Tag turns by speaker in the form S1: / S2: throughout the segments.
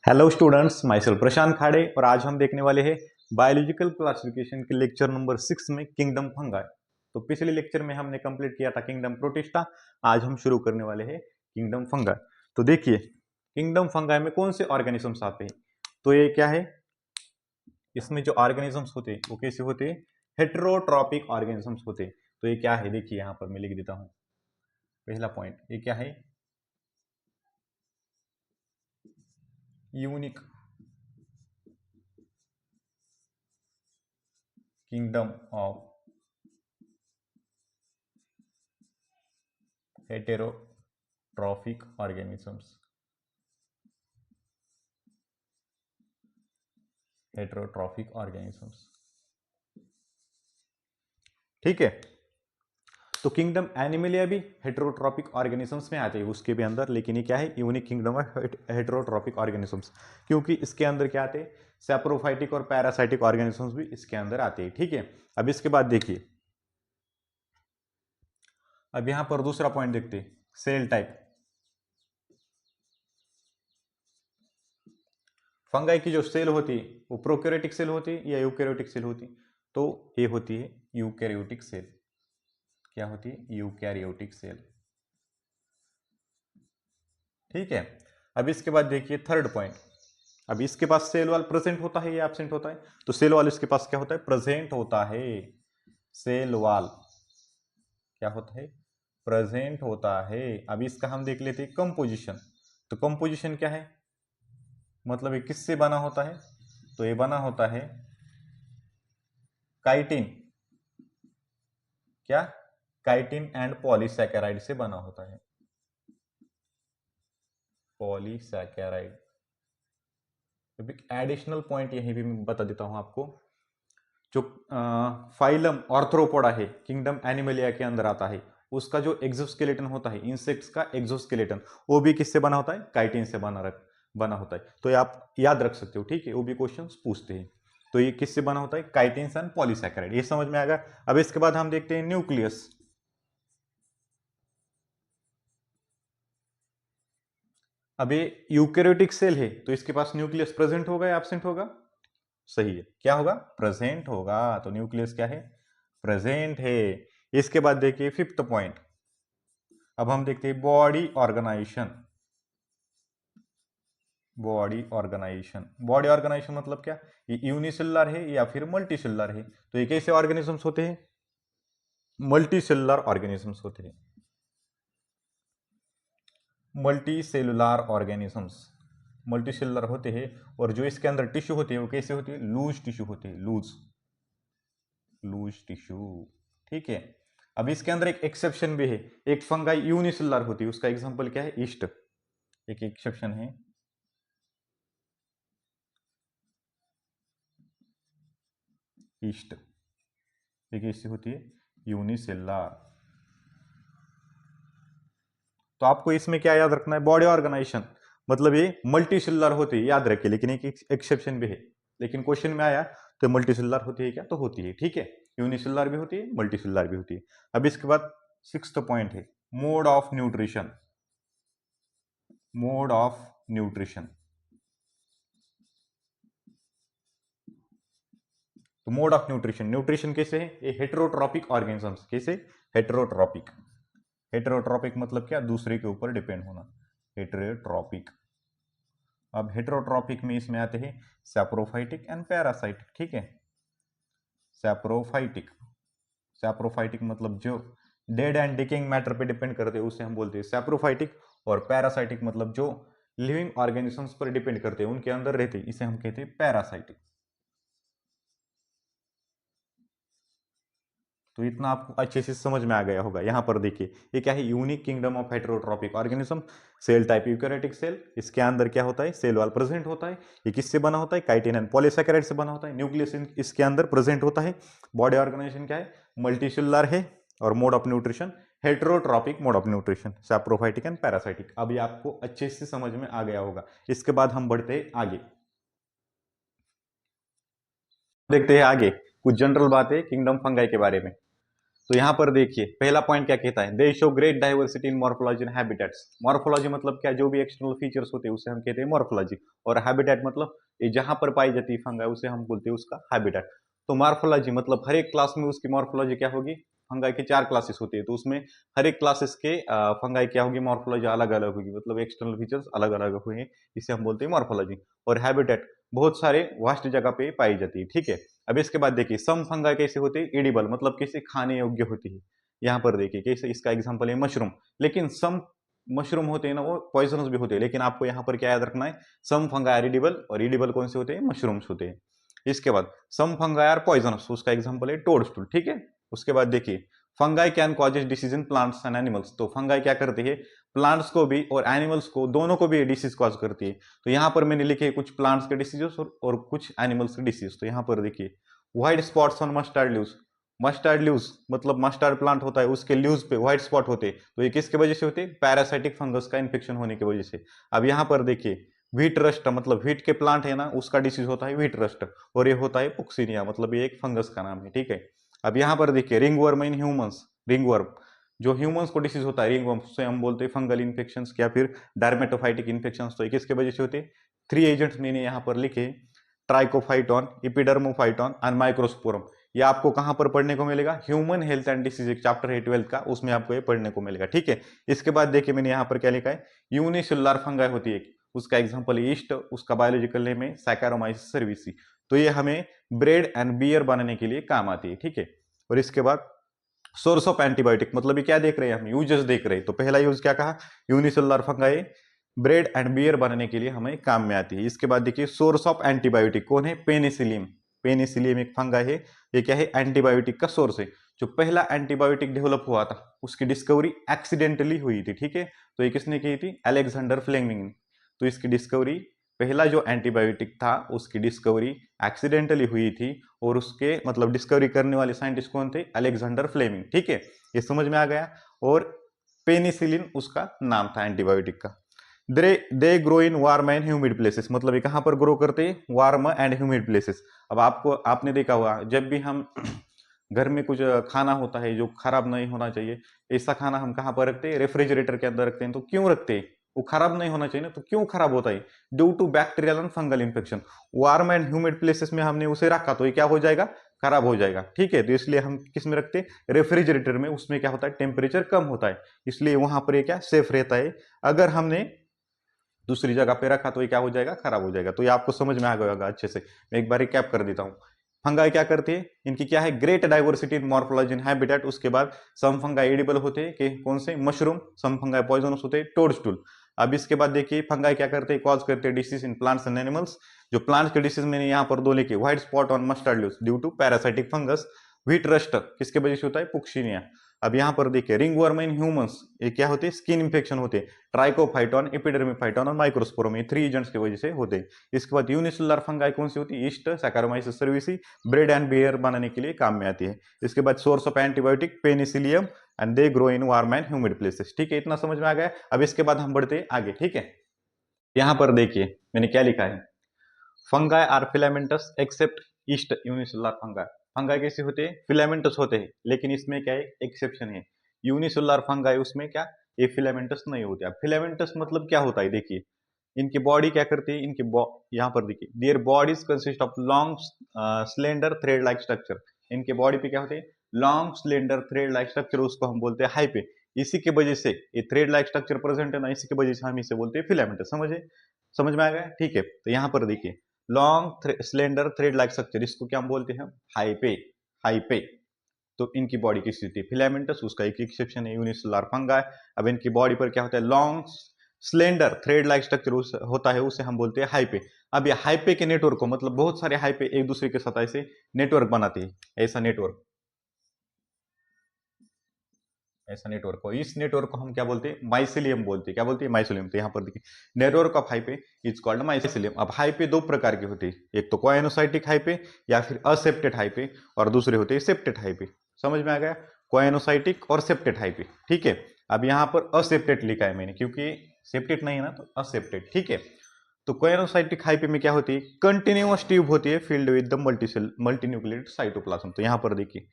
S1: Hello students, my self प्रशांत खाड़े और आज हम देखने वाले हैं बायोलॉजिकल क्लासिफिकेशन के लेक्चर नंबर 6 में किंगडम फंगाई। तो पिछले लेक्चर में हमने कंप्लीट किया था किंगडम प्रोटिस्टा। आज हम शुरू करने वाले हैं किंगडम फंगाई। तो देखिए किंगडम फंगाई में कौन से ऑर्गेनिजम्स आते हैं। तो ये क्या है, इसमें जो ऑर्गेनिजम्स होते हैं वो कैसे होते हैं, हेटेरोट्रॉपिक ऑर्गेनिजम्स होते हैं। तो ये क्या है, देखिए यहाँ पर मैं लिख देता हूँ। पहला पॉइंट ये क्या है, unique kingdom of heterotrophic organisms. Heterotrophic organisms, ठीक है। तो किंगडम एनिमलिया भी हेटेरोट्रॉपिक ऑर्गेनिजम्स में आते हैं उसके भी अंदर, लेकिन ये क्या है, unique kingdom of heterotrophic organisms, क्योंकि इसके अंदर क्या आते हैं, सैप्रोफाइटिक और पैरासाइटिक ऑर्गेनिजम्स भी इसके अंदर आते हैं, ठीक है। अब इसके बाद देखिए, अब यहां पर दूसरा पॉइंट देखते हैं, सेल टाइप। फंगाई की जो सेल होती है वो प्रोकैरियोटिक सेल होती है या यूकैरियोटिक सेल होती है। तो ये होती है यूकैरियोटिक सेल। क्या होती है, यूकैरियोटिक सेल, ठीक है। अब इसके बाद देखिए थर्ड पॉइंट, अब इसके पास सेल वॉल प्रेजेंट होता है या एब्सेंट होता है। तो सेल वॉल इसके पास क्या होता है, प्रेजेंट होता है। सेल वॉल क्या होता है, प्रेजेंट होता है। अब इसका हम देख लेते हैं कंपोजिशन। तो कंपोजिशन क्या है, मतलब ये किससे बना होता है। तो ये बना होता है काइटिन, क्या, काइटिन एंड पॉलीसैकेराइड से बना होता है। पॉलीसैकेराइड। एडिशनल पॉइंट यही भी मैं बता देता हूं आपको, जो फाइलम ऑर्थ्रोपोडा है किंगडम एनिमलिया के अंदर आता है, उसका जो एक्सोस्केलेटन होता है, इंसेक्ट्स का एक्सोस्केलेटन, वो भी किससे बना होता है, काइटिन से बना होता है। तो ये आप याद रख सकते हो, ठीक है, वो भी क्वेश्चन पूछते हैं। तो ये किससे बना होता है, काइटिन एंड पॉलीसैकेराइड, ये समझ में आएगा। अब इसके बाद हम देखते हैं न्यूक्लियस। अब ये यूकैरियोटिक सेल है तो इसके पास न्यूक्लियस प्रेजेंट होगा या एब्सेंट होगा, सही है, क्या होगा, प्रेजेंट होगा। तो न्यूक्लियस क्या है, प्रेजेंट है। इसके बाद देखिए फिफ्थ पॉइंट, अब हम देखते हैं बॉडी ऑर्गेनाइजेशन। बॉडी ऑर्गेनाइजेशन मतलब क्या, ये यूनिसेलुलर है या फिर मल्टीसेलुलर है। तो ये कैसे ऑर्गेनिजम्स होते हैं, मल्टीसेलुलर ऑर्गेनिजम्स होते हैं, मल्टीसेलुलर ऑर्गेनिजम्स मल्टीसेलुलर होते हैं। और जो इसके अंदर टिश्यू होती है वो कैसे होती है, लूज टिश्यू होती है, लूज टिश्यू, ठीक है। अब इसके अंदर एक एक्सेप्शन भी है, एक फंगाई यूनिसेलुलर होती है, उसका एग्जांपल क्या है, ईस्ट, एक एक्सेप्शन है, ईस्ट, ये कैसी होती है, यूनिसेलुलर। तो आपको इसमें क्या याद रखना है, बॉडी ऑर्गेनाइजेशन मतलब ये मल्टीसेलुलर होती है, याद रखिए, लेकिन एक एक्सेप्शन भी है। लेकिन क्वेश्चन में आया तो मल्टीसेलुलर होती है क्या, तो होती है, ठीक है, यूनिसेलुलर भी होती है, मल्टीसेलुलर भी होती है। अब इसके बाद सिक्स्थ पॉइंट है mode of nutrition. Mode of nutrition, तो मोड ऑफ न्यूट्रिशन, न्यूट्रिशन कैसे है, ये हेटेरोट्रॉपिक ऑर्गेनिजम्स, कैसे, हेटेरोट्रॉपिक। हेटेरोट्रॉपिक मतलब क्या, दूसरे के ऊपर डिपेंड होना, हेटेरोट्रॉपिक। अब हेटेरोट्रॉपिक में इसमें आते हैं सैप्रोफाइटिक एंड पैरासाइटिक, ठीक है। सैप्रोफाइटिक, सैप्रोफाइटिक मतलब जो डेड एंड डिकेइंग मैटर पे डिपेंड करते हैं उसे हम बोलते हैं सैप्रोफाइटिक। और पैरासाइटिक मतलब जो लिविंग ऑर्गेनिजम्स पर डिपेंड करते हैं, उनके अंदर रहते हैं, इसे हम कहते हैं पैरासाइटिक। तो इतना आपको अच्छे से समझ में आ गया होगा। यहाँ पर देखिए ये क्या है, unique kingdom of heterotrophic organism, cell type eukaryotic cell, इसके अंदर क्या होता है, सेल वॉल प्रेजेंट होता है। ये किससे बना होता है, काइटिन एंड पॉलीसैकेराइड से बना होता है। न्यूक्लियस इसके अंदर प्रेजेंट होता है। बॉडी ऑर्गेनाइजेशन क्या है, मल्टीसेलुलर है। और mode of nutrition heterotrophic mode of nutrition, saprophytic and parasitic. अब ये आपको अच्छे से समझ में आ गया होगा। इसके बाद हम बढ़ते हैं आगे, देखते हैं आगे कुछ जनरल बातें किंगडम फंगाई के बारे में। तो यहाँ पर देखिए पहला पॉइंट क्या कहता है, दे show great diversity in morphology and habitats. Morphology मतलब क्या, जो भी एक्सटर्नल फीचर्स होते हैं उसे हम कहते हैं मॉर्फोलॉजी, और हैबिटेट मतलब ये जहां पर पाई जाती है फंगाई उसे हम बोलते हैं उसका हैबिटेट। तो मॉर्फोलॉजी मतलब हर एक क्लास में उसकी मॉर्फोलॉजी क्या होगी, फंगाई की 4 क्लासेस होती है, तो उसमें हर एक क्लासेस के फंगाई क्या होगी, मॉर्फोलॉजी अलग अलग होगी, मतलब एक्सटर्नल फीचर्स अलग अलग होंगे, इसे हम बोलते हैं मॉर्फोलॉजी। और हैबिटेट बहुत सारे वास्ट जगह पे पाई जाती है, ठीक है। अब इसके बाद देखिए सम फंगाई कैसे होते हैं, एडिबल मतलब कैसे खाने योग्य होती है। यहाँ पर देखिए कैसे, इसका एग्जांपल है मशरूम, लेकिन सम मशरूम होते हैं ना वो पॉइजनस भी होते हैं, लेकिन आपको यहाँ पर क्या याद रखना है, सम फंगाई आर एडिबल, और एडिबल कौन से होते हैं, मशरूम्स होते हैं। इसके बाद सम फंगाई आर पॉइजनस, उसका एग्जांपल है टोडस्टूल, ठीक है। उसके बाद देखिए fungi can causes disease in plants and animals. तो फंगाई क्या करती है, प्लांट्स को भी और एनिमल्स को, दोनों को भी डिसीज कॉज करती है। तो यहाँ पर मैंने लिखे कुछ प्लांट्स के डिसीजेस और कुछ एनिमल्स के डिसीज। तो यहाँ पर देखिए white spots on mustard leaves. Mustard leaves मतलब मस्टर्ड प्लांट होता है, उसके लीव्स पे व्हाइट स्पॉट होते हैं, तो ये किसके वजह से होते हैं, पैरासाइटिक फंगस का इन्फेक्शन होने की वजह से। अब यहाँ पर देखिए व्हीट रस्ट, मतलब व्हीट के प्लांट है ना, उसका डिसीज होता है व्हीट रस्ट, और ये होता है पुक्सिनिया, मतलब ये एक फंगस का नाम है, ठीक है। अब यहाँ पर देखिए रिंगवर्म इन ह्यूमंस, रिंगवर्म जो ह्यूमंस को डिसीज होता है, रिंगवर्म से हम बोलते हैं फंगल इन्फेक्शन या फिर डर्मेटोफाइटिक इन्फेक्शन। तो ये किसके वजह से होते हैं, 3 एजेंट्स मैंने यहाँ पर लिखे, ट्राइकोफाइटॉन, इपिडर्मोफाइटॉन एंड माइक्रोस्पोरम। ये आपको कहां पर पढ़ने को मिलेगा, ह्यूमन हेल्थ एंड डिसीज, एक चैप्टर है 12th का, उसमें आपको ये पढ़ने को मिलेगा, ठीक है। इसके बाद देखिए मैंने यहाँ पर क्या लिखा है, यूनिसेलुलर फंगाई होती है, उसका एग्जांपल ईस्ट, उसका बायोलॉजिकल नेम है सैकेरोमाइसिस सर्विसी। तो ये हमें ब्रेड एंड बियर बनाने के लिए काम आती है, ठीक है। और इसके बाद सोर्स ऑफ एंटीबायोटिक, मतलब ये क्या देख रहे हैं हम, यूजेस देख रहे हैं। तो पहला यूज क्या कहा, unicellular fungi bread and beer बनाने के लिए हमें काम में आती है। इसके बाद देखिए सोर्स ऑफ एंटीबायोटिक कौन है, पेनिसिलियम। पेनिसिलियम एक फंगाई है, ये क्या है, एंटीबायोटिक का सोर्स है। जो पहला एंटीबायोटिक डेवलप हुआ था उसकी डिस्कवरी एक्सीडेंटली हुई थी, ठीक है। तो ये किसने की थी, अलेक्जेंडर फ्लेमिंग। तो इसकी डिस्कवरी, पहला जो एंटीबायोटिक था उसकी डिस्कवरी एक्सीडेंटली हुई थी, और उसके मतलब डिस्कवरी करने वाले साइंटिस्ट कौन थे, अलेक्जेंडर फ्लेमिंग, ठीक है। ये समझ में आ गया। और पेनिसिलिन उसका नाम था एंटीबायोटिक का। दे grow in warm and humid places, मतलब ये कहां पर ग्रो करते हैं, वार्म एंड ह्यूमिड प्लेसेस। अब आपने देखा हुआ जब भी हम घर में कुछ खाना होता है जो खराब नहीं होना चाहिए, ऐसा खाना हम कहां पर रखते हैं, रेफ्रिजरेटर के अंदर रखते हैं। तो क्यों रखते हैं, वो खराब नहीं होना चाहिए ना, तो क्यों खराब होता है, due to bacterial and fungal infection. Warm and humid places में हमने उसे रखा तो ये क्या हो जाएगा, खराब हो जाएगा, ठीक है। तो इसलिए हम किस में रखते हैं, रेफ्रिजरेटर में, उसमें क्या होता है, टेम्परेचर कम होता है, इसलिए वहां पर ये क्या सेफ रहता है। अगर हमने दूसरी जगह पे रखा तो ये क्या हो जाएगा, खराब हो जाएगा। तो ये आपको समझ में आ गया होगा अच्छे से। मैं एक बार रिकैप कर देता हूँ। फंगाई क्या करती है, इनकी क्या है, great diversity in morphology and habitat. उसके बाद सम फंगाई एडिबल होते हैं, कि कौन से, मशरूम। सम फंगाई पॉइजनस होते हैं, टोडस्टूल। अब इसके बाद देखिए फंगाई क्या करते हैं, कॉज करते हैं disease in plants and animals. जो प्लांट्स के डिसीज मैंने यहाँ पर 2 लिखे, white spot on mustard leaves due to parasitic fungus. Wheat rust किसके वजह से होता है, पुक्सिनिया। अब यहाँ पर देखिए रिंगवर्म इन ह्यूमंस, ये क्या होते हैं, स्किन इंफेक्शन होते हैं, ट्राइकोफाइटॉन, एपिडर्मिफाइटॉन और माइक्रोस्पोरम, ये 3 एजेंट्स की वजह से होते हैं। इसके बाद यूनिसेलुलर फंगाई कौन सी होती है, yeast, Saccharomyces cerevisiae, bread and beer बनाने के लिए काम में आती है। इसके बाद source of antibiotic penicillium, and they grow in warm and humid places, ठीक है। इतना समझ में आ गया। अब इसके बाद हम बढ़ते आगे, ठीक है। यहाँ पर देखिए मैंने क्या लिखा है, fungi are filamentous except yeast unicellular fungi. Fungi कैसे होते हैं, फिलामेंटस होते हैं, लेकिन इसमें क्या है, एक्सेप्शन है। यूनिसेलुलर फंगाई उसमें क्या, ये फिलामेंटस नहीं होते। अब फिलामेंटस मतलब क्या होता है, देखिए इनकी बॉडी क्या करती है, यहाँ पर देखिए their bodies consist of long slender thread like structure. इनके बॉडी पे क्या होते हैं, long slender thread like structure, उसको हम बोलते हैं हाइपे। इसी के वजह से ये थ्रेड लाइक स्ट्रक्चर प्रेजेंट है ना, इसी की वजह से हम इसे बोलते हैं फिलामेंटस। समझ में आ गया, ठीक है। तो यहाँ पर देखिए long slender thread like structure, इसको क्या हम बोलते हैं, हाइपे। हाइपे। तो इनकी बॉडी किस होती है, फिलामेंटस, उसका एक एक्सेप्शन है यूनिसेलुलर फंगाई। अब इनकी बॉडी पर क्या होता है, long slender thread like structure होता है, उसे हम बोलते हैं हाइपे। अब ये हाइपे के नेटवर्क को, मतलब बहुत सारे हाइपे एक दूसरे के साथ ऐसे नेटवर्क बनाते हैं, ऐसा नेटवर्क, ऐसा नेटवर्क को, इस नेटवर्क को हम क्या बोलते हैं, माइसिलियम बोलते हैं। क्या बोलते हैं, माइसिलियम। तो यहाँ पर देखिए network of हाइपे is called mycelium. अब हाइपे 2 प्रकार की होती है, एक तो कोएनोसाइटिक हाइपे या फिर असेप्टेड हाइपे, और दूसरे होते हैं सेप्टेड हाइपे। समझ में आ गया, कोएनोसाइटिक और सेप्टेड हाइपे, ठीक है। अब यहाँ पर असेप्टेड लिखा है मैंने, क्योंकि सेप्टेड नहीं है ना, तो असेप्टेड, ठीक है। तो कोएनोसाइटिक हाइपे में क्या होती है, कंटिन्यूअस ट्यूब होती है filled with the multinucleated cytoplasm. तो यहाँ पर देखिए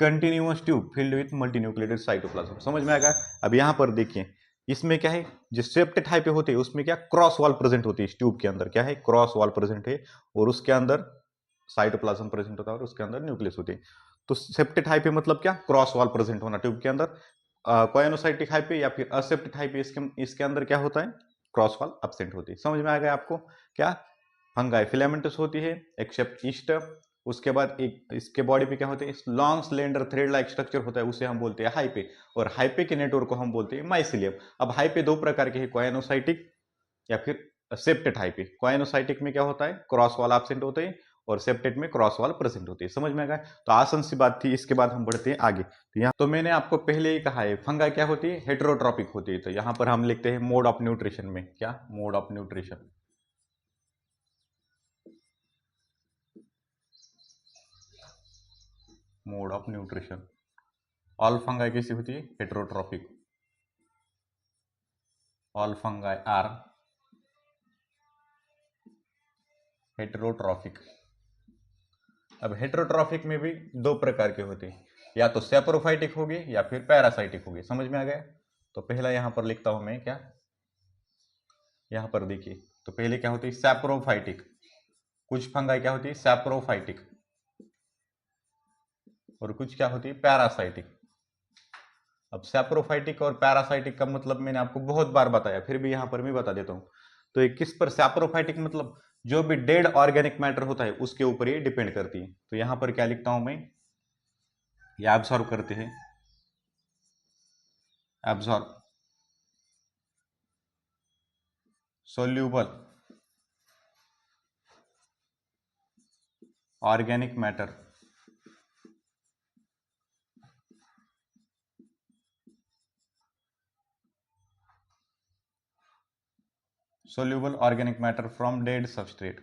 S1: continuous tube filled with multinucleated cytoplasm. समझ में आएगा। अब यहाँ पर देखिए इसमें क्या है, जो सेप्टेट टाइप पे होते हैं उसमें क्या क्रॉस वॉल प्रेजेंट होती है। इस ट्यूब के अंदर क्या है, क्रॉस वॉल प्रेजेंट है और उसके अंदर साइटोप्लाज्म प्रेजेंट होता है और उसके अंदर न्यूक्लियस होती है। तो सेप्टेट टाइप पे मतलब क्या, क्रॉस वॉल प्रेजेंट होना ट्यूब के अंदर। कोएनोसाइटिक हाइप पे या फिर असेप्टेट हाइप पे इसके अंदर क्या होता है, क्रॉस वॉल एब्सेंट होती है। समझ में आ गया आपको। क्या फंगाई फिलामेंटस होती है एक्सेप्ट ईस्ट। उसके बाद एक इसके बॉडी पे क्या होते हैं, long slender thread like structure होता है, उसे हम बोलते हैं हाइपे। और हाइपे के नेटवर्क को हम बोलते हैं माइसिलियम। अब हाइपे दो प्रकार के हैं, कोएनोसाइटिक या फिर सेप्टेट हाइपे। कोएनोसाइटिक में क्या होता है, क्रॉस वॉल एब्सेंट होते हैं और सेप्टेट में क्रॉस वॉल प्रेजेंट होती है। समझ में आ गया। तो आसान सी बात थी। इसके बाद हम बढ़ते हैं आगे। तो यहाँ तो मैंने आपको पहले ही कहा है फंगाई क्या होती है, हेटेरोट्रॉपिक होती है। तो यहाँ पर हम लिखते हैं मोड ऑफ न्यूट्रिशन में, क्या mode of nutrition, mode of nutrition. All fungi कैसी होती है, heterotrophic. All fungi are heterotrophic. अब हेटेरोट्रॉपिक में भी दो प्रकार के होते हैं, या तो सैप्रोफाइटिक होगी या फिर पैरासाइटिक होगी। समझ में आ गया। तो पहला यहां पर लिखता हूं मैं, क्या यहां पर देखिए। तो पहले क्या होती है, सैप्रोफाइटिक। कुछ फंगाई क्या होती है, सैप्रोफाइटिक, और कुछ क्या होती है, पैरासाइटिक। अब सैप्रोफाइटिक और पैरासाइटिक का मतलब मैंने आपको बहुत बार बताया, फिर भी यहां पर मैं बता देता हूं। तो ये किस पर, सैप्रोफाइटिक मतलब जो भी डेड ऑर्गेनिक मैटर होता है उसके ऊपर ये डिपेंड करती है। तो यहां पर क्या लिखता हूं मैं, ये एब्सॉर्ब करते हैं, absorb soluble organic matter, soluble organic matter from dead substrate.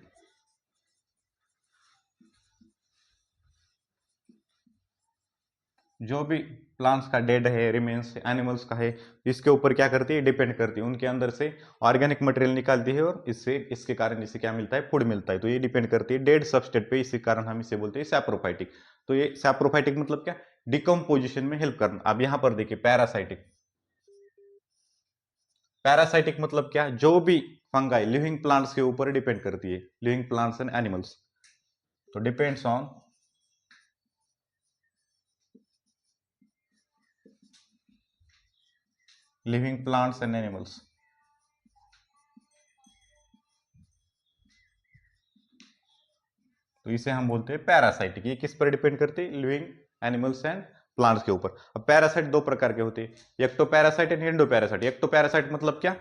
S1: जो भी प्लांट्स का डेड है, रिमेन्स एनिमल्स का है, इसके ऊपर क्या करती है, डिपेंड करती है। उनके अंदर से ऑर्गेनिक मटेरियल निकालती है और इससे इसके कारण इसे क्या मिलता है, फूड मिलता है। तो ये डिपेंड करती है डेड सबस्टेट पे, इसी कारण हम इसे बोलते हैं सैप्रोफाइटिक। तो ये सैप्रोफाइटिक मतलब क्या, डिकम्पोजिशन में हेल्प करना। अब यहां पर देखिए पैरासाइटिक। पैरासाइटिक मतलब क्या, जो भी फंगाई लिविंग प्लांट्स के ऊपर डिपेंड करती है, लिविंग प्लांट्स एंड एनिमल्स। तो depends on living plants and animals. तो इसे हम बोलते हैं पैरासाइटिक। ये किस पर डिपेंड करती है, लिविंग एनिमल्स एंड प्लांट्स के ऊपर। अब पैरासाइट दो प्रकार के होते हैं, एक्टोपैरासाइट एंड एंडोपैरासाइट। एक्टोपैरासाइट मतलब क्या,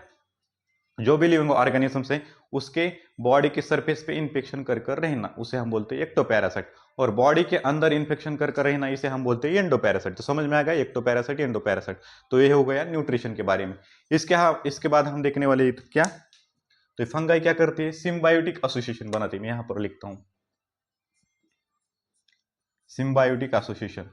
S1: जो भी लिविंग ऑर्गेनिजम्स है उसके बॉडी के सरफेस पे इंफेक्शन कर कर रहना, उसे हम बोलते हैं एक्टोपैरासाइट। और बॉडी के अंदर इंफेक्शन कर कर रहना, इसे हम बोलते हैं एंडोपैरासाइट। तो समझ में आ गया, एक्टोपैरासाइट एंडोपैरासाइट। तो ये हो गया न्यूट्रिशन के बारे में। इसके बाद हम देखने वाले क्या, तो फंगाई क्या करती है, सिम्बायोटिक एसोसिएशन बनाती है। मैं यहां पर लिखता हूं सिम्बायोटिक एसोसिएशन।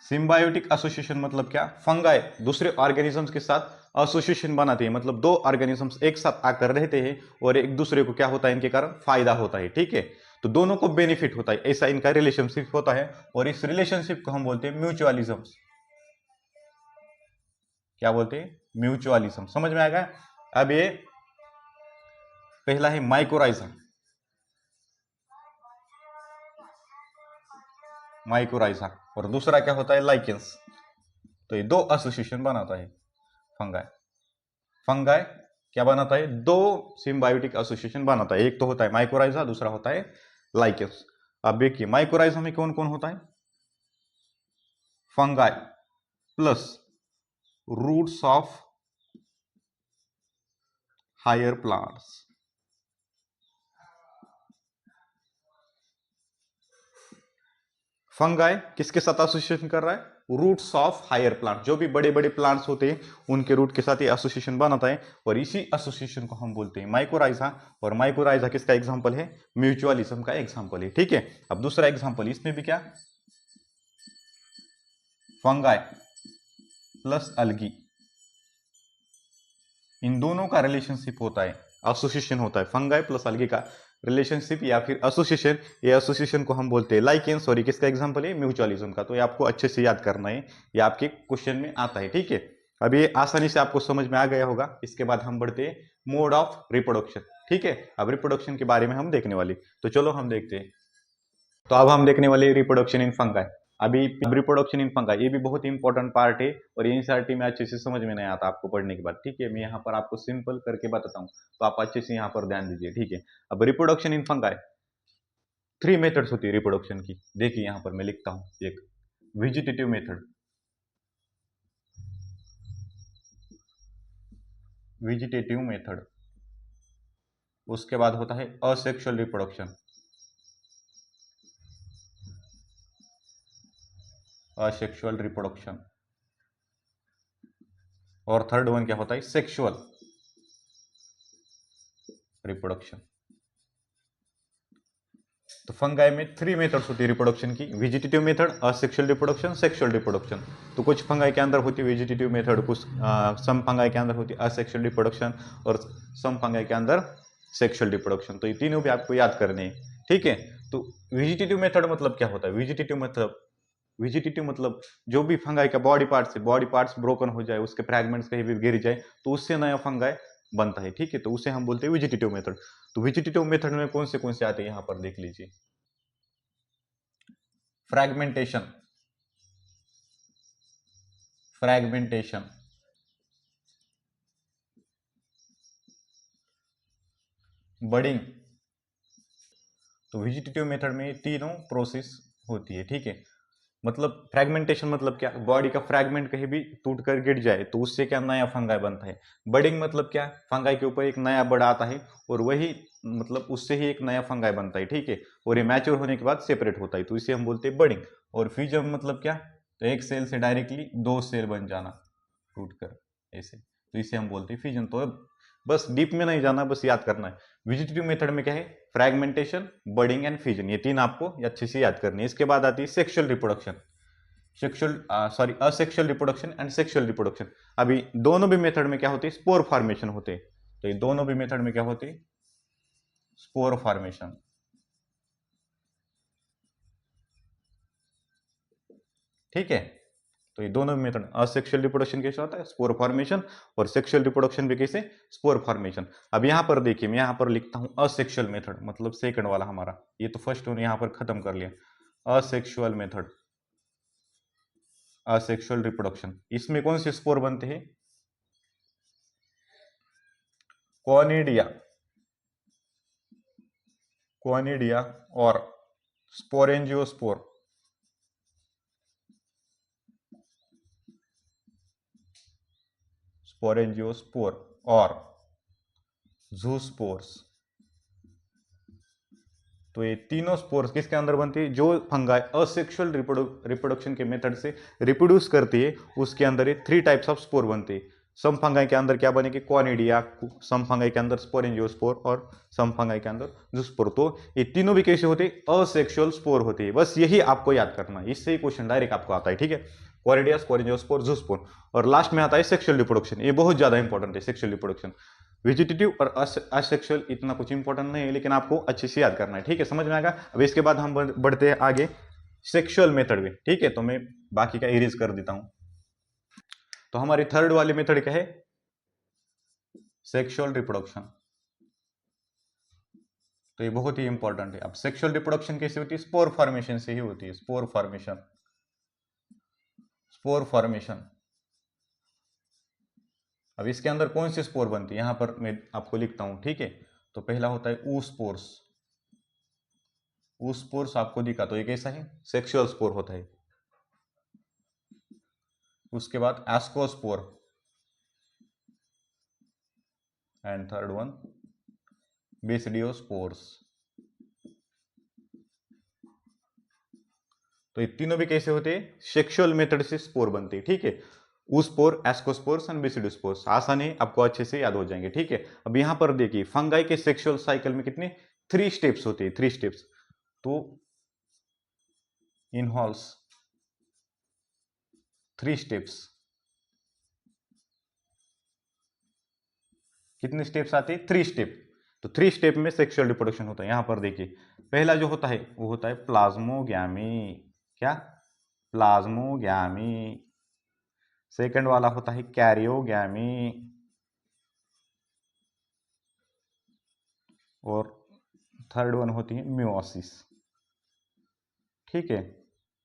S1: सिम्बायोटिक एसोसिएशन मतलब क्या, फंगाई दूसरे ऑर्गेनिजम्स के साथ एसोसिएशन बनाते हैं, मतलब दो ऑर्गेनिजम्स एक साथ आकर रहते हैं और एक दूसरे को क्या होता है, इनके कारण फायदा होता है। ठीक है, तो दोनों को बेनिफिट होता है, ऐसा इनका रिलेशनशिप होता है। और इस रिलेशनशिप को हम बोलते हैं म्यूचुअलिज्म। क्या बोलते हैं, म्यूचुअलिज्म। समझ में आएगा। अब ये पहला है माइकोराइजा, माइकोराइजा, और दूसरा क्या होता है, लाइकेंस। तो ये दो एसोसिएशन बनाता है फंगाई। फंगाई क्या बनाता है, दो सिम्बायोटिक एसोसिएशन बनाता है। एक तो होता है माइकोराइजा, दूसरा होता है लाइकेंस। अब देखिए माइकोराइजा में कौन कौन होता है, fungi plus roots of higher plants. Fungi किसके साथ एसोसिएशन कर रहा है, रूट्स ऑफ हायर प्लांट। जो भी बड़े बड़े प्लांट्स होते हैं उनके रूट के साथ ये एसोसिएशन बनाता है, और इसी एसोसिएशन को हम बोलते हैं माइकोराइजा। और माइकोराइजा किसका एग्जांपल है, म्यूचुअलिज्म का एग्जांपल है। ठीक है, अब दूसरा एग्जांपल, इसमें भी क्या, फंगाई प्लस अलगी, इन दोनों का रिलेशनशिप होता है एसोसिएशन होता है, फंगाई प्लस अलगी का रिलेशनशिप या फिर एसोसिएशन। ये एसोसिएशन को हम बोलते हैं लाइकेन, सॉरी किसका एग्जांपल है, म्यूचुअलिज्म का। तो ये आपको अच्छे से याद करना है, ये आपके क्वेश्चन में आता है, ठीक है। अब ये आसानी से आपको समझ में आ गया होगा। इसके बाद हम बढ़ते हैं मोड ऑफ रिप्रोडक्शन, ठीक है। अब रिप्रोडक्शन के बारे में हम देखने वाले, तो चलो हम देखते हैं। तो अब हम देखने वाले रिप्रोडक्शन इन फंगाई। अभी रिप्रोडक्शन इन फंगाई ये भी बहुत ही इंपॉर्टेंट पार्ट है, और ये एनसीईआरटी में अच्छे से समझ में नहीं आता आपको पढ़ने के बाद, ठीक है। मैं यहाँ पर आपको सिंपल करके बताता हूँ, तो आप अच्छे से यहाँ पर ध्यान दीजिए, ठीक है। अब रिप्रोडक्शन इन फंगाई 3 मेथड्स होती है रिप्रोडक्शन की। देखिए यहाँ पर मैं लिखता हूँ, एक वेजिटेटिव मेथड, वेजिटेटिव मेथड, उसके बाद होता है असेक्सुअल रिप्रोडक्शन, असेक्सुअल रिप्रोडक्शन, और थर्ड वन क्या होता है, सेक्सुअल रिप्रोडक्शन। तो फंगाई में 3 मेथड्स होती है रिप्रोडक्शन की, vegetative method, asexual reproduction, sexual reproduction. तो कुछ फंगाई के अंदर होती है वेजिटेटिव मेथड, कुछ सम फंगाई के अंदर होती है असेक्सुअल रिप्रोडक्शन, और सम फंगाई के अंदर सेक्सुअल रिप्रोडक्शन। तो ये तीनों भी आपको याद करने हैं, ठीक है। तो वेजिटेटिव मेथड मतलब क्या होता है, वेजिटेटिव मतलब जो भी फंगाई का बॉडी पार्ट्स ब्रोकन हो जाए, उसके फ्रैगमेंट्स कहीं भी गिर जाए, तो उससे नया फंगाई बनता है, ठीक है। तो उसे हम बोलते हैं वेजिटेटिव मेथड। तो वेजिटेटिव मेथड में कौन से आते हैं, यहाँ पर देख लीजिए। Fragmentation, fragmentation, budding. तो वेजिटेटिव मेथड में तीनों प्रोसेस होती है, ठीक है। मतलब फ्रैगमेंटेशन मतलब क्या, बॉडी का फ्रैगमेंट कहीं भी टूट कर गिर जाए, तो उससे क्या नया फंगाई बनता है। बडिंग मतलब क्या, फंगाई के ऊपर एक नया बड़ आता है, और वही मतलब उससे ही एक नया फंगाई बनता है, ठीक है। और ये मैच्योर होने के बाद सेपरेट होता है, तो इसे हम बोलते हैं बडिंग। और फ्यूजन मतलब क्या, तो एक सेल से डायरेक्टली 2 सेल बन जाना टूट कर, ऐसे, तो इसे हम बोलते हैं फ्यूजन। तो बस डीप में नहीं जाना, बस याद करना है। वेजिटेटिव मेथड में क्या है, फ्रैगमेंटेशन, बडिंग एंड फ्यूजन, ये तीन आपको अच्छे से याद करनी है। इसके बाद आती है sexual reproduction, asexual reproduction and sexual reproduction. अभी दोनों भी मेथड में क्या होती है, स्पोर फॉर्मेशन होते हैं। तो ये दोनों भी मेथड में क्या होती है, स्पोर फॉर्मेशन, ठीक है। तो ये दोनों मेथड, असेक्सुअल रिप्रोडक्शन कैसे होता है, स्पोर फॉर्मेशन, और सेक्सुअल रिप्रोडक्शन भी कैसे, स्पोर फॉर्मेशन। अब यहां पर देखिए, मैं यहां पर लिखता हूं असेक्सुअल मेथड, मतलब सेकंड वाला हमारा, ये तो फर्स्ट वन यहां पर खत्म कर लिया। असेक्सुअल मेथड, असेक्सुअल रिप्रोडक्शन, इसमें कौन से स्पोर बनते हैं, कॉनिडिया, कॉनिडिया और स्पोरेंजियोस्पोर, स्पोरेंजियोस्पोर और जूस्पोर्स। तो ये तीनों स्पोर्स किसके अंदर बनती है, जो फंगाई असेक्सुअल रिप्रोडक्शन के मेथड से रिप्रोड्यूस करती है, उसके अंदर ये 3 टाइप्स ऑफ स्पोर बनते हैं। सम फंगाई के अंदर क्या बनेगी, कॉनिडिया, सम फंगाई के अंदर स्पोरेंजियोस्पोर, और सम फंगाई के अंदर जूस्पोर। तो ये तीनों भी कैसे होते हैं, असेक्सुअल स्पोर होते हैं। बस यही आपको याद करना है, इससे ही क्वेश्चन डायरेक्ट आपको आता है, ठीक है। कॉनिडिया, स्पोरेंजियोस्पोर, जूस्पोर, और लास्ट में आता है सेक्सुअल रिप्रोडक्शन। ये बहुत ज्यादा इंपॉर्टेंट है, सेक्सुअल रिप्रोडक्शन। वेजिटेटिव और असेक्सुअल इतना कुछ इंपॉर्टेंट नहीं है, लेकिन आपको अच्छे से याद करना है, ठीक है, समझ में आएगा। अब इसके बाद हम बढ़ते हैं आगे सेक्सुअल मेथड में, ठीक है। तो मैं बाकी का इरेज कर देता हूं। तो हमारी थर्ड वाली मेथड क्या है, सेक्सुअल रिप्रोडक्शन। तो ये बहुत ही इंपॉर्टेंट है। अब सेक्सुअल रिप्रोडक्शन कैसे होती है, स्पोर फॉर्मेशन से ही होती है, स्पोर फॉर्मेशन, स्पोर फॉर्मेशन। अब इसके अंदर कौन सी स्पोर बनती है, यहां पर मैं आपको लिखता हूं, ठीक है। तो पहला होता है ऊस्पोर्स, ऊस्पोर्स आपको दिखा, तो ये कैसा है, सेक्सुअल स्पोर होता है। उसके बाद ascospore, and third one basidiospores. तो ये तीनों भी कैसे होते हैं, सेक्सुअल मेथड से स्पोर बनते हैं, ठीक है। ऊस्पोर, एस्कोस्पोर्स एंड बेसिडियोस्पोर्स, आसान है, आपको अच्छे से याद हो जाएंगे, ठीक है। अब यहां पर देखिए, फंगाई के सेक्सुअल साइकिल में कितने 3 स्टेप्स होते हैं, 3 स्टेप्स। तो इनहॉल्स 3 स्टेप्स, कितने स्टेप्स आते हैं? 3 स्टेप। तो 3 स्टेप में सेक्सुअल रिप्रोडक्शन होता है। यहाँ पर देखिए पहला जो होता है वो होता है प्लाज्मोगैमी। क्या? प्लाज्मोगैमी। सेकंड वाला होता है कैरियोगैमी, और थर्ड वन होती है म्योसिस। ठीक है,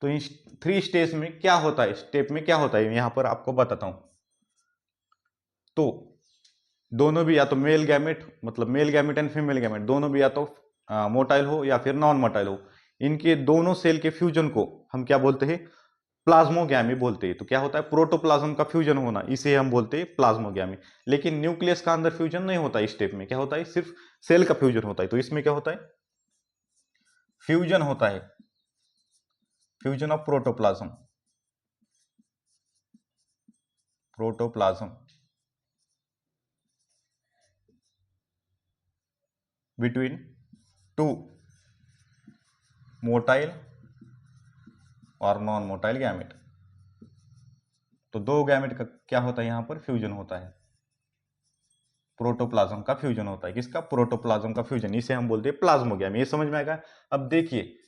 S1: तो इन 3 स्टेज में क्या होता है, स्टेप में क्या होता है, यहां पर आपको बताता हूं। तो दोनों भी या तो मेल गैमेट, मतलब male gamete and female gamete दोनों भी या तो मोटाइल हो या फिर नॉन मोटाइल हो, इनके दोनों सेल के फ्यूजन को हम क्या बोलते हैं? प्लाज्मोगैमी बोलते हैं। तो क्या होता है? प्रोटोप्लाज्म का फ्यूजन होना, इसे हम बोलते हैं प्लाज्मोगैमी। लेकिन न्यूक्लियस का अंदर फ्यूजन नहीं होता इस स्टेप में। क्या होता है? सिर्फ सेल का फ्यूजन होता है। तो इसमें क्या होता है? फ्यूजन होता है, fusion of protoplasm. Protoplasm between two motile और नॉन मोटाइल गैमेट। तो दो गैमेट का क्या होता है? यहां पर फ्यूजन होता है, प्रोटोप्लाज्म का फ्यूजन होता है। किसका? प्रोटोप्लाज्म का फ्यूजन, इसे हम बोलते हैं प्लाज्मोगैमी। ये समझ में आएगा? अब देखिए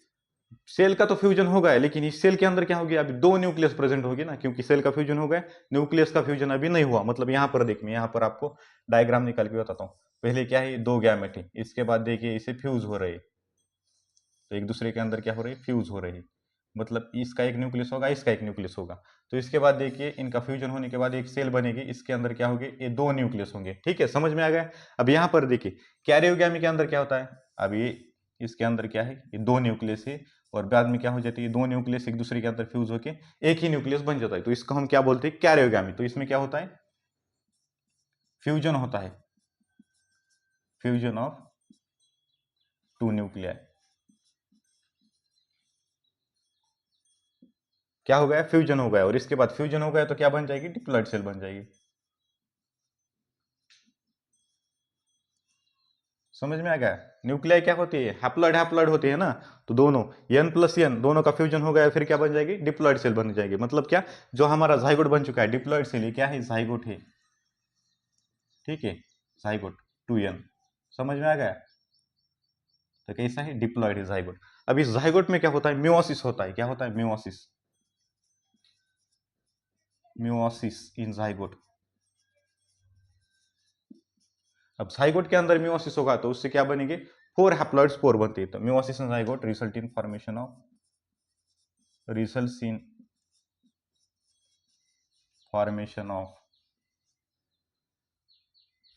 S1: सेल का तो फ्यूजन हो गया, लेकिन इस सेल के अंदर क्या हो गया? अभी दो न्यूक्लियस प्रेजेंट हो गए ना, क्योंकि सेल का फ्यूजन हो गया, न्यूक्लियस का फ्यूजन अभी नहीं हुआ। मतलब यहां पर देखिए, यहां पर आपको डायग्राम निकाल के बताता हूं। पहले क्या है? दो गैमेट है, इसके बाद देखिए इसे फ्यूज हो रहे हैं। तो एक दूसरे के अंदर क्या हो रही है? फ्यूज हो रही है। मतलब इसका एक न्यूक्लियस होगा, इसका एक न्यूक्लियस होगा। तो इसके बाद देखिए इनका फ्यूजन होने के बाद एक सेल बनेगी, इसके अंदर क्या होगी? ये दो न्यूक्लियस होंगे। ठीक है, समझ में आ गया? अब यहाँ पर देखिए कैरियोगैमी के अंदर क्या होता है? अब ये इसके अंदर क्या है? ये दो न्यूक्लियस है, और बाद में क्या हो जाती है? दो न्यूक्लियस एक दूसरे के अंदर फ्यूज होकर एक ही न्यूक्लियस बन जाता है। तो इसको हम क्या बोलते हैं? कैरियोगैमी। तो इसमें क्या होता है? फ्यूजन होता है, फ्यूजन ऑफ टू न्यूक्लियाई। क्या हो गया? फ्यूजन हो गया। और इसके बाद फ्यूजन हो गया तो क्या बन जाएगी? डिप्लॉइड सेल बन जाएगी। समझ में आ गया? न्यूक्लियाई क्या होती है? हैप्लॉइड हैप्लॉइड होती है ना। तो दोनों n प्लस n दोनों का फ्यूजन हो गया, फिर क्या बन जाएगी? डिप्लॉइड सेल बन जाएगी। मतलब क्या? जो हमारा जाइगोट बन चुका है डिप्लॉइड सेल, ये क्या है? जाइगोट है। ठीक है, जाइगोट 2n। समझ में आ गया? तो कैसा है? डिप्लॉइड है जाइगोट। अब इस जाइगोट में क्या होता है? म्योसिस होता है। क्या होता है? म्योसिस। म्योसिस इन जाइगोट। अब जाइगोट के अंदर म्योसिस होगा तो उससे क्या बनेंगे? 4 हैप्लॉइड स्पोर बनते हैं। तो meiosis in zygote result in formation of, results in formation of,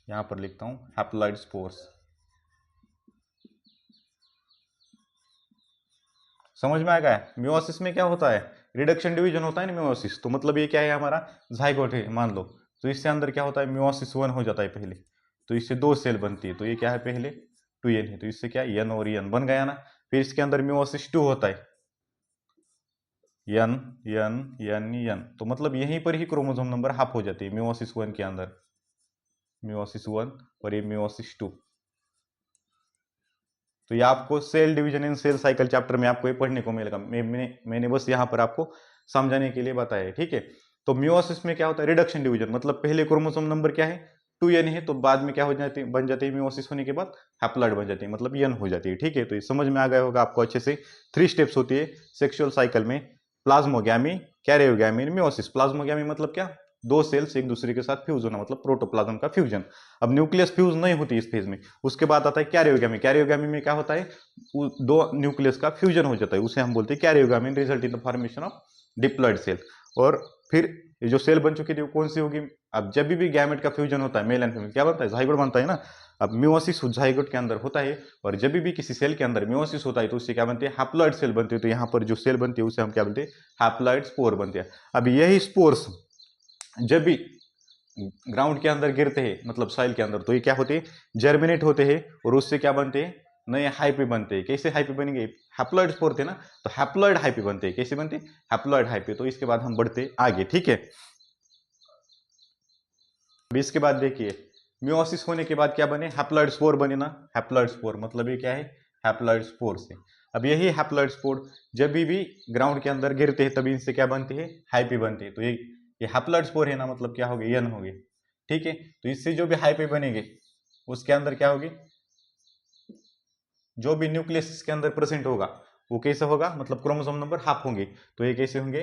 S1: यहां पर लिखता हूं हैप्लॉइड स्पोर्स। समझ में आएगा? म्योसिस में क्या होता है? रिडक्शन डिवीजन होता है ना म्योसिस। तो मतलब ये क्या है? हमारा जाइगोट है मान लो, तो इससे अंदर क्या होता है? म्योसिस 1 हो जाता है पहले। तो इससे दो सेल बनती है। तो ये क्या है? पहले 2n है, तो इससे क्या? n और n बन गया ना। फिर इसके अंदर म्योसिस 2 होता है, n n n n। तो मतलब यहीं पर ही क्रोमोसोम नंबर हाफ हो जाती है म्योसिस 1 के अंदर। म्योसिस 1 और ये म्योसिस 2। तो ये आपको cell division in cell cycle chapter में आपको ये पढ़ने को मिलेगा। मैंने बस यहाँ पर आपको समझाने के लिए बताया है। ठीक है, तो म्योसिस में क्या होता है? Reduction division. मतलब पहले क्रोमोसोम नंबर क्या है? 2n है, तो बाद में क्या हो जाती है? बन जाती है म्योसिस होने के बाद हैप्लॉइड बन जाती है, मतलब n हो जाती है। ठीक है, तो ये समझ में आ गया होगा आपको अच्छे से। 3 स्टेप्स होती है सेक्सुअल साइकिल में, प्लाज्मोगैमी, कैरियोगैमी, म्योसिस। प्लाज्मोगैमी मतलब क्या? दो सेल्स एक दूसरे के साथ फ्यूज होना, मतलब प्रोटोप्लाज्म का फ्यूजन। अब न्यूक्लियस फ्यूज नहीं होती इस फेज में। उसके बाद आता है कैरियोगैमी। कैरियोगैमी में क्या होता है? दो न्यूक्लियस का फ्यूजन हो जाता है, उसे हम बोलते हैं karyogamy, result in the formation of diploid cell. और फिर ये जो सेल बन चुकी थी वो कौन सी होगी? अब जब भी गैमेट का फ्यूजन होता है मेल एंड फीमेल, क्या बनता है? जाइगोट बनता है ना। अब म्योसिस जाइगोट के अंदर होता है, और जब भी किसी सेल के अंदर म्योसिस होता है तो उससे क्या बनती है? हैप्लॉइड सेल बनती है। तो यहाँ पर जो सेल बनती है उसे हम क्या बोलते हैं? हैप्लॉइड स्पोर बनते हैं। अब यही स्पोर्स जब भी ग्राउंड के अंदर गिरते हैं, मतलब सॉइल के अंदर, तो ये क्या होते हैं? जर्मिनेट होते हैं, और उससे क्या बनते हैं? नए हाइपी बनते हैं। कैसे हाइपी बनेंगे? हैप्लॉइड स्पोर थे ना, तो हैप्लॉइड हाइपी बनते हैं। कैसे बनते हैं? Haploid hyphae. तो इसके बाद हम बढ़ते आगे। ठीक है, अब इसके बाद देखिए म्योसिस होने के बाद क्या बने? हैप्लॉइड स्पोर बने ना। हैप्लॉइड स्पोर मतलब ये क्या है? हैप्लॉइड स्पोर से। अब यही हैप्लॉइड स्पोर जब भी ग्राउंड के अंदर गिरते हैं तभी इनसे क्या बनती है? हाइपी बनती है। तो ये हैप्लॉइड स्पोर है ना, मतलब क्या हो गया? n हो गया। ठीक है। तो इससे जो भी हाइपे बनेगी उसके अंदर क्या होगी, जो भी न्यूक्लियस इसके अंदर प्रेजेंट होगा वो कैसे होगा, मतलब क्रोमोसोम नंबर हाफ होंगे। तो ये कैसे होंगे,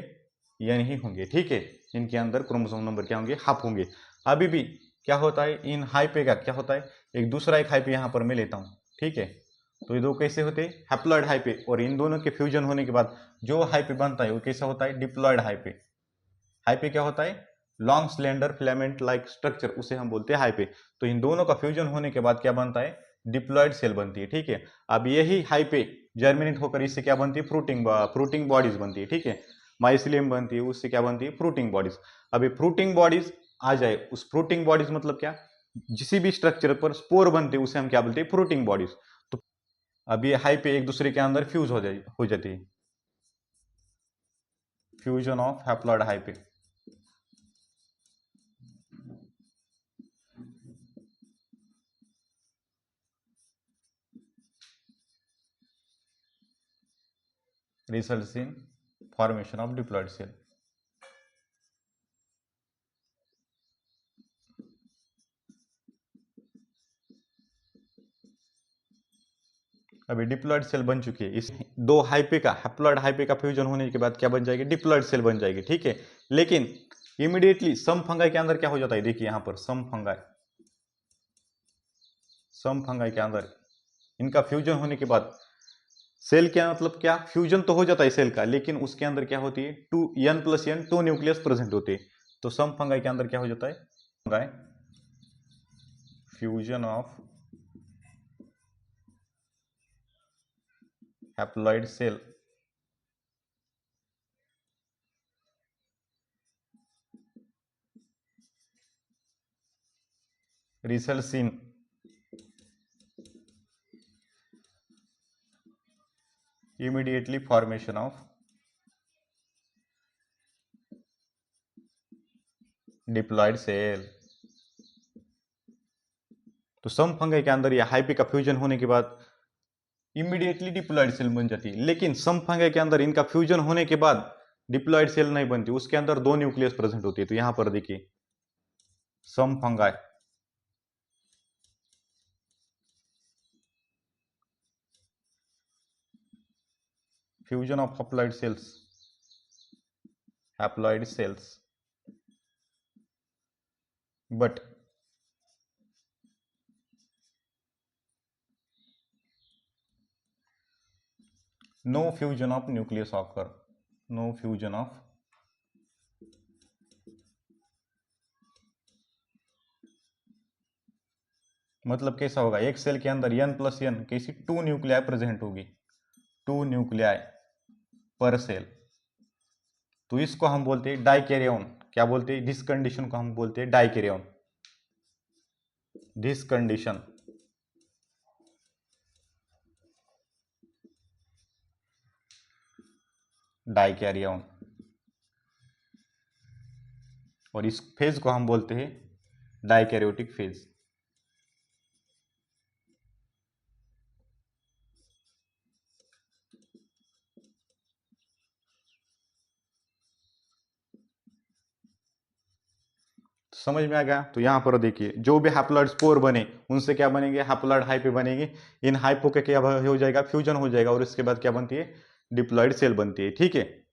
S1: ये नहीं होंगे, ठीक है। इनके अंदर क्रोमोसोम नंबर क्या होंगे, हाफ होंगे। अभी भी क्या होता है, इन हाइपे का क्या होता है, एक दूसरा एक हाइपे यहाँ पर मैं लेता हूँ, ठीक है। तो ये दो कैसे होते हैं, हैप्लॉइड हाइपे, और इन दोनों के फ्यूजन होने के बाद जो हाइपे बनता है वो कैसा होता है, डिप्लॉइड हाइपे। हाइपे क्या होता है, long slender filament like structure, उसे हम बोलते हैं हाइपे। तो इन दोनों का फ्यूजन होने के बाद क्या बनता है, डिप्लॉइड सेल बनती है, ठीक है। अब यही हाइपे जर्मिनेट होकर इससे क्या बनती है, फ्रूटिंग बॉडीज बनती है, ठीक है। माइसिलियम बनती है, उससे क्या बनती है, फ्रूटिंग बॉडीज। अभी फ्रूटिंग बॉडीज आ जाए, उस फ्रूटिंग बॉडीज मतलब क्या, किसी भी स्ट्रक्चर पर स्पोर बनते हैं उसे हम क्या बोलते हैं, फ्रूटिंग बॉडीज। तो अब ये हाइपे एक दूसरे के अंदर फ्यूज हो जाती है, fusion of haploid हाइपे। results in formation of diploid cell। अभी डिप्लॉइड सेल बन चुकी है, इस दो हाइपे का, हैप्लॉइड हाइपे का फ्यूजन होने के बाद क्या बन जाएगी, डिप्लॉइड सेल बन जाएगी, ठीक है। लेकिन इमीडिएटली सम फंगाई के अंदर क्या हो जाता है, देखिए यहां पर सम फंगाई के अंदर इनका फ्यूजन होने के बाद सेल क्या, मतलब क्या, फ्यूजन तो हो जाता है सेल का, लेकिन उसके अंदर क्या होती है, टू न्यूक्लियस प्रेजेंट होते हैं। तो सम फंगाई के अंदर क्या हो जाता है, fungi fusion of haploid cell results in immediately formation of diploid cell. तो सम फंगाई के अंदर या हाइपे का फ्यूजन होने के बाद इमीडिएटली डिप्लॉइड सेल बन जाती है, लेकिन सम फंगाई के अंदर इनका फ्यूजन होने के बाद डिप्लॉइड सेल नहीं बनती, उसके अंदर दो न्यूक्लियस प्रेजेंट होती है। तो यहां पर देखिए some fungi fusion of haploid cells but no fusion of nucleus occur, no fusion of मतलब कैसा होगा, एक सेल के अंदर n प्लस एन कैसी टू न्यूक्लियाई प्रेजेंट होगी, टू न्यूक्लियाई पर सेल। तो इसको हम बोलते हैं डाइकैरियोन। क्या बोलते हैं, दिस कंडीशन को हम बोलते हैं डाइकैरियोन, दिस कंडीशन डाइकैरियोन। और इस फेज को हम बोलते हैं डाइकैरियोटिक फेज। समझ में आ गया। तो यहां पर देखिए जो भी हैप्लॉइड स्पोर बने उनसे क्या बनेंगे, हैप्लॉइड हाइपे बनेगी। इन हाइपो के क्या हो जाएगा, फ्यूजन हो जाएगा, और इसके बाद क्या बनती है, डिप्लॉइड सेल बनती है, ठीक है।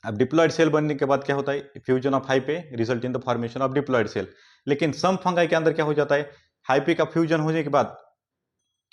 S1: अब डिप्लॉइड सेल बनने के बाद क्या होता है, fusion of hyphae result in the formation of diploid cell. लेकिन सम फंगाई के अंदर क्या हो जाता है, हाइपे का फ्यूजन होने के बाद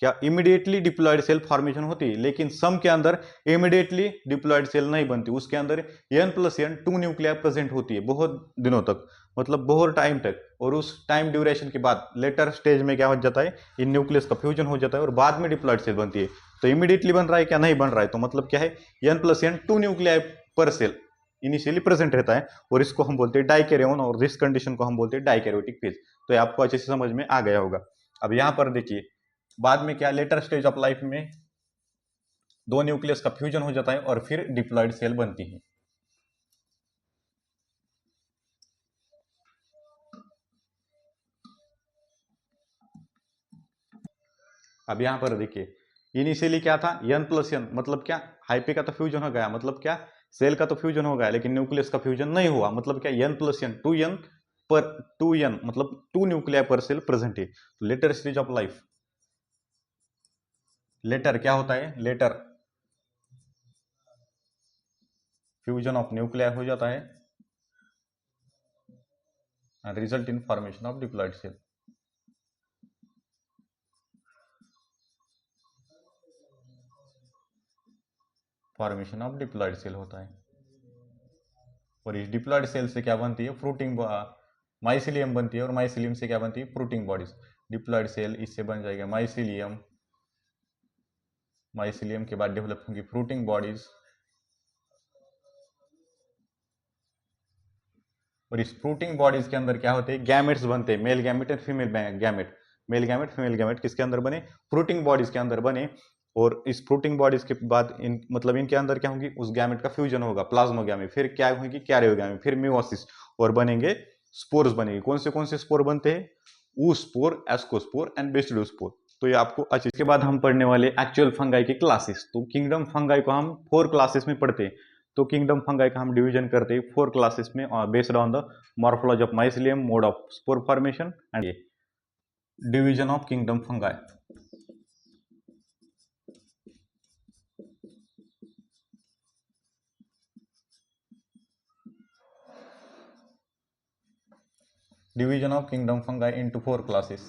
S1: क्या इमीडिएटली डिप्लॉइड सेल फॉर्मेशन होती है, लेकिन सम के अंदर इमीडिएटली डिप्लॉइड सेल नहीं बनती, उसके अंदर n+n टू न्यूक्लियर प्रेजेंट होती है बहुत दिनों तक, मतलब बहुत टाइम तक। और उस टाइम ड्यूरेशन के बाद लेटर स्टेज में क्या हो जाता है, इन न्यूक्लियस का फ्यूजन हो जाता है और बाद में डिप्लॉइड सेल बनती है। तो इमीडिएटली बन रहा है क्या, नहीं बन रहा है, तो मतलब क्या है, n+n टू न्यूक्लियर पर सेल इनिशियली प्रेजेंट रहता है, और इसको हम बोलते हैं डाइकैरियोन, और दिस कंडीशन को हम बोलते हैं डाइकैरियोटिक फेज। तो ये आपको अच्छे से समझ में आ गया होगा। अब यहां पर देखिए बाद में क्या, लेटर स्टेज ऑफ लाइफ में दो न्यूक्लियस का फ्यूजन हो जाता है और फिर डिप्लॉइड सेल बनती है। अब यहां पर देखिए इनिशियली क्या था, n+n मतलब क्या, हाइपे का तो फ्यूजन हो गया, मतलब क्या, सेल का तो फ्यूजन हो गया, लेकिन न्यूक्लियस का फ्यूजन नहीं हुआ, मतलब क्या, n+n टू n पर 2n मतलब 2 न्यूक्लियाई पर सेल प्रेजेंट है। तो later stage of life, later क्या होता है, लेटर फ्यूजन ऑफ न्यूक्लियाई हो जाता है and result in formation of diploid cell। Formation of diploid cell होता है और इस डिप्लॉयड सेल से क्या बनती है, फ्रूटिंग माइसिलियम बनती है और माइसिलियम से क्या बनती है, फ्रूटिंग बॉडीज। डिप्लॉयड सेल इससे बन जाएगा माइसिलियम, माइसिलियम के बाद डेवलप होंगी फ्रूटिंग बॉडीज और इस फ्रूटिंग बॉडीज के अंदर क्या होते हैं, गैमेट्स बनते हैं, मेल गैमेट और female gamete. Male gamete female gamete किसके अंदर बने, फ्रूटिंग बॉडीज के अंदर बने। और इस फ्रूटिंग बॉडीज के बाद इन मतलब इनके अंदर क्या होंगी, उस गैमेट का फ्यूजन होगा प्लाज्मोगैमी, फिर क्या होगी कैरियोगैमी, फिर मियोसिस और बनेंगे स्पोर्स बनेंगे। कौन से स्पोर बनते हैं, ऊस्पोर, एस्कोस्पोर एंड बेसिडोस्पोर। तो ये आपको अच्छे। इसके बाद हम पढ़ने वाले एक्चुअल फंगाई के क्लासेस। तो किंगडम फंगाई को हम 4 क्लासेस में पढ़ते हैं। तो किंगडम फंगाई का हम डिवीजन करते हैं 4 क्लासेस में based on the morphology of mycelium, mode of spore formation and division of kingdom fungi. Division of kingdom fungi into 4 classes,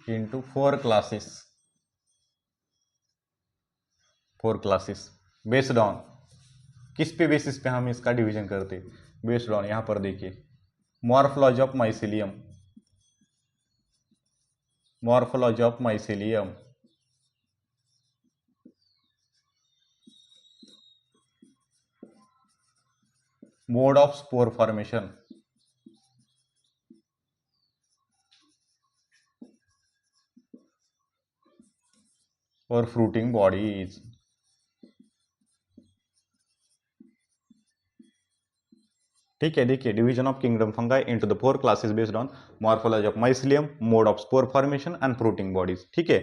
S1: into 4 classes, 4 classes based on, किस पे बेसिस पे हम इसका डिवीजन करते, बेस्ड ऑन, यहां पर देखिए morphology of mycelium, morphology of mycelium, mode of spore formation, और फ्रूटिंग बॉडीज। ठीक है, देखिए division of kingdom fungi into the 4 classes based on morphology of mycelium, mode of spore formation and fruiting bodies. ठीक है,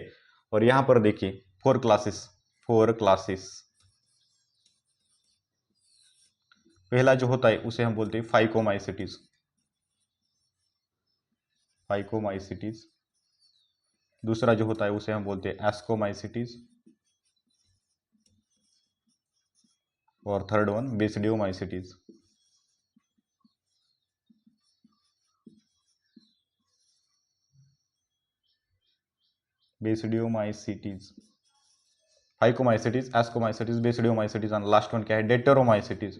S1: और यहां पर देखिए 4 क्लासेस, 4 क्लासेस। पहला जो होता है उसे हम बोलते हैं फाइकोमाइसिटीज, फाइकोमाइसिटीज। दूसरा जो होता है उसे हम बोलते हैं एस्कोमाइसिटीज और third one basidiomycetes. Basidiomycetes, phycomycetes, ascomycetes, basidiomycetes और लास्ट वन क्या है, डेटेरोमाइसिटीज।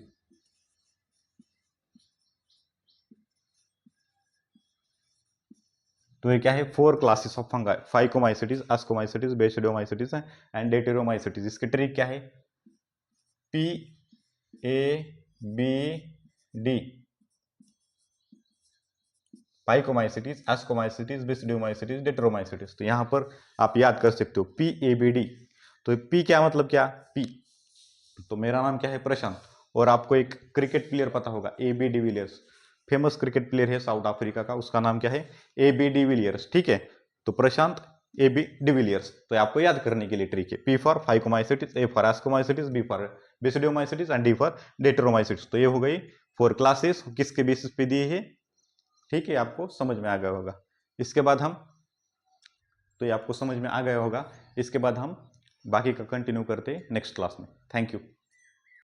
S1: तो ये क्या है, 4 classes of fungi, phycomycetes, ascomycetes, basidiomycetes and deuteromycetes. इसके ट्रिक क्या है, P A B D, phycomycetes, ascomycetes, basidiomycetes, deuteromycetes. तो यहां पर आप याद कर सकते हो पी ए बी डी। तो पी क्या मतलब क्या, पी, तो मेरा नाम क्या है, प्रशांत, और आपको एक क्रिकेट प्लेयर पता होगा A B de Villiers, famous cricket player है साउथ अफ्रीका का, उसका नाम क्या है, ए बी डिविलियर्स। ठीक है, तो प्रशांत ए बी डिविलियर्स। तो आपको याद करने के लिए ट्रिक है, P for phycomycetes, A for ascomycetes, B for basidiomycetes and D for deuteromycetes. तो ये हो गई 4 क्लासेस, किसके बेसिस पे दिए है। ठीक है, आपको समझ में आ गया होगा। इसके बाद हम, तो ये आपको समझ में आ गया होगा। इसके बाद हम बाकी का कंटिन्यू करते हैं नेक्स्ट क्लास में। Thank you.